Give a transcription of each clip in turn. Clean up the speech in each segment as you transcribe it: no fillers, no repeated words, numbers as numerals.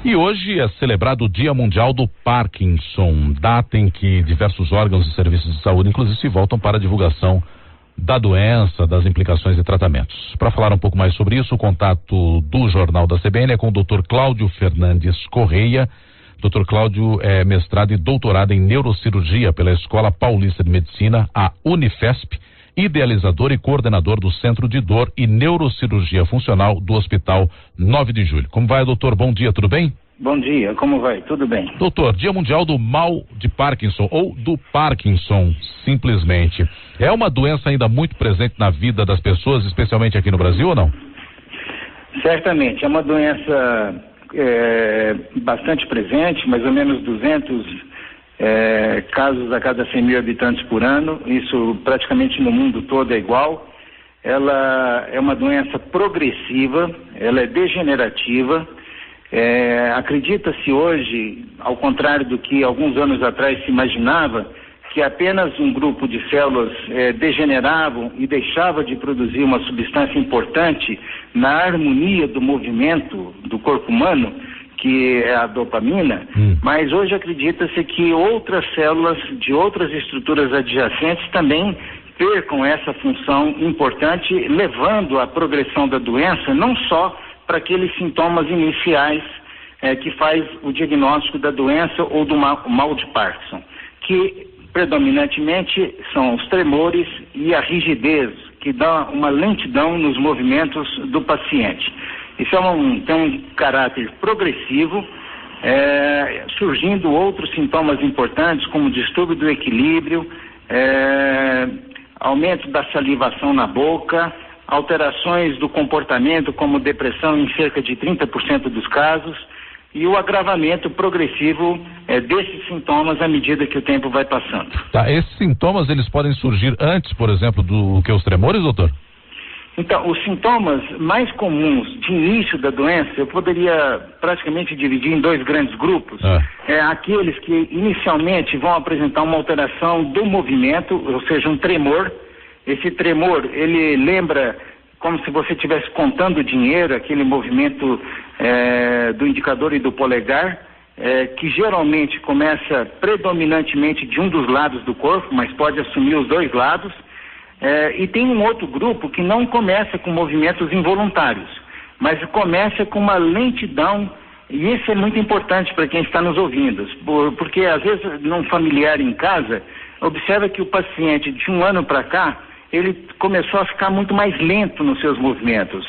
E hoje é celebrado o Dia Mundial do Parkinson, data em que diversos órgãos e serviços de saúde, inclusive, se voltam para a divulgação da doença, das implicações e tratamentos. Para falar um pouco mais sobre isso, o contato do Jornal da CBN é com o Dr. Cláudio Fernandes Correia. Dr. Cláudio é mestrado e doutorado em neurocirurgia pela Escola Paulista de Medicina, a Unifesp, idealizador e coordenador do Centro de Dor e Neurocirurgia Funcional do Hospital 9 de Julho. Como vai, doutor? Bom dia, tudo bem? Bom dia, como vai? Tudo bem. Doutor, Dia Mundial do Mal de Parkinson, ou do Parkinson, simplesmente. É uma doença ainda muito presente na vida das pessoas, especialmente aqui no Brasil, ou não? Certamente, é uma doença bastante presente, mais ou menos 200 casos a cada 100 mil habitantes por ano, isso praticamente no mundo todo é igual. Ela é uma doença progressiva, ela é degenerativa. Acredita-se hoje, ao contrário do que alguns anos atrás se imaginava, que apenas um grupo de células degeneravam e deixava de produzir uma substância importante na harmonia do movimento do corpo humano, que é a dopamina, mas hoje acredita-se que outras células de outras estruturas adjacentes também percam essa função importante, levando à progressão da doença, não só para aqueles sintomas iniciais que faz o diagnóstico da doença ou do mal de Parkinson, que predominantemente são os tremores e a rigidez, que dá uma lentidão nos movimentos do paciente. Isso tem um caráter progressivo, surgindo outros sintomas importantes, como distúrbio do equilíbrio, aumento da salivação na boca, alterações do comportamento, como depressão em cerca de 30% dos casos, e o agravamento progressivo desses sintomas à medida que o tempo vai passando. Tá, esses sintomas, eles podem surgir antes, por exemplo, do que os tremores, doutor? Então, os sintomas mais comuns de início da doença, eu poderia praticamente dividir em dois grandes grupos. Aqueles que inicialmente vão apresentar uma alteração do movimento, ou seja, um tremor. Esse tremor, ele lembra como se você estivesse contando dinheiro, aquele movimento do indicador e do polegar, que geralmente começa predominantemente de um dos lados do corpo, mas pode assumir os dois lados. E tem um outro grupo que não começa com movimentos involuntários, mas começa com uma lentidão, e isso é muito importante para quem está nos ouvindo, porque às vezes num familiar em casa, observa que o paciente de um ano para cá, ele começou a ficar muito mais lento nos seus movimentos.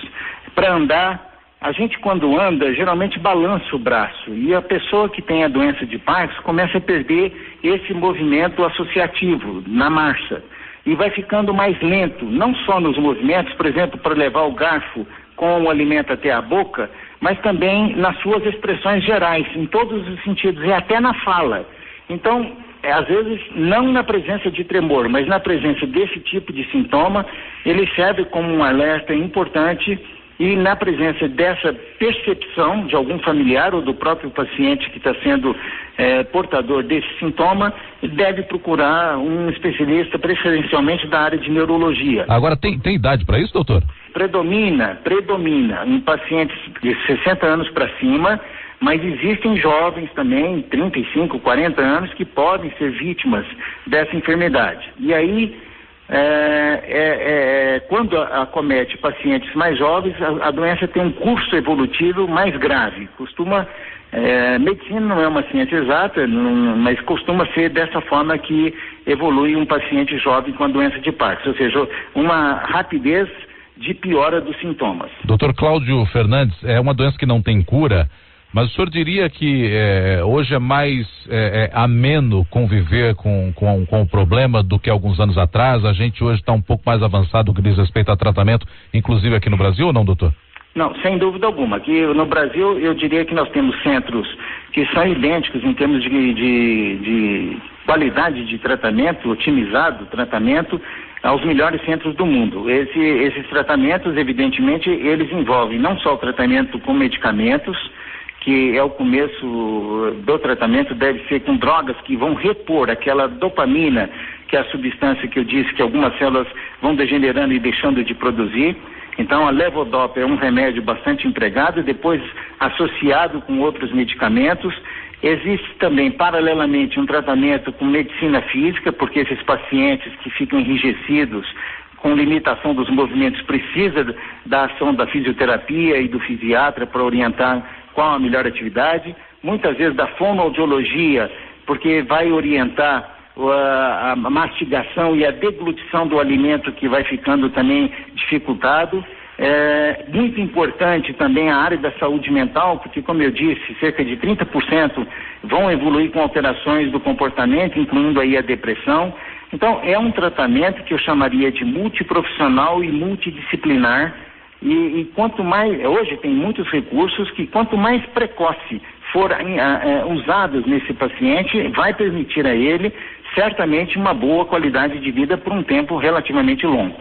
Para andar, a gente quando anda, geralmente balança o braço, e a pessoa que tem a doença de Parkinson começa a perder esse movimento associativo na marcha. E vai ficando mais lento, não só nos movimentos, por exemplo, para levar o garfo com o alimento até a boca, mas também nas suas expressões gerais, em todos os sentidos, e até na fala. Então, às vezes, não na presença de tremor, mas na presença desse tipo de sintoma, ele serve como um alerta importante, e na presença dessa percepção de algum familiar ou do próprio paciente que está sendo portador desse sintoma, deve procurar um especialista, preferencialmente da área de neurologia. Agora, tem idade para isso, doutor? Predomina em pacientes de 60 anos para cima, mas existem jovens também, 35, 40 anos, que podem ser vítimas dessa enfermidade. E aí, quando acomete pacientes mais jovens, a doença tem um curso evolutivo mais grave. Medicina não é uma ciência exata, mas costuma ser dessa forma que evolui um paciente jovem com a doença de Parkinson, ou seja, uma rapidez de piora dos sintomas. Dr. Cláudio Fernandes, é uma doença que não tem cura, mas o senhor diria que hoje é mais ameno conviver com o problema do que alguns anos atrás? A gente hoje está um pouco mais avançado no que diz respeito a tratamento, inclusive aqui no Brasil, ou não, doutor? Não, sem dúvida alguma. Aqui no Brasil, eu diria que nós temos centros que são idênticos em termos de qualidade de tratamento, otimizado tratamento, aos melhores centros do mundo. Esses tratamentos, evidentemente, eles envolvem não só o tratamento com medicamentos, que é o começo do tratamento, deve ser com drogas que vão repor aquela dopamina, que é a substância que eu disse que algumas células vão degenerando e deixando de produzir. Então, a levodopa é um remédio bastante empregado, depois associado com outros medicamentos. Existe também, paralelamente, um tratamento com medicina física, porque esses pacientes que ficam enrijecidos, com limitação dos movimentos, precisa da ação da fisioterapia e do fisiatra para orientar qual a melhor atividade. Muitas vezes da fonoaudiologia, porque vai orientar a mastigação e a deglutição do alimento, que vai ficando também dificultado. É muito importante também a área da saúde mental, porque, como eu disse, cerca de 30% vão evoluir com alterações do comportamento, incluindo aí a depressão. Então, é um tratamento que eu chamaria de multiprofissional e multidisciplinar, e quanto mais, hoje tem muitos recursos que quanto mais precoce for usados nesse paciente, vai permitir a ele certamente uma boa qualidade de vida por um tempo relativamente longo.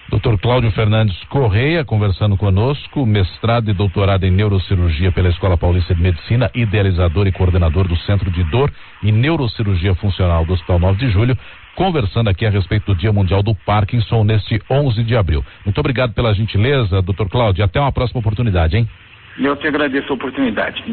Dr. Cláudio Fernandes Correia, conversando conosco, mestrado e doutorado em neurocirurgia pela Escola Paulista de Medicina, idealizador e coordenador do Centro de Dor e Neurocirurgia Funcional do Hospital 9 de Julho, conversando aqui a respeito do Dia Mundial do Parkinson neste 11 de abril. Muito obrigado pela gentileza, Dr. Cláudio, e até uma próxima oportunidade, hein? Eu te agradeço a oportunidade.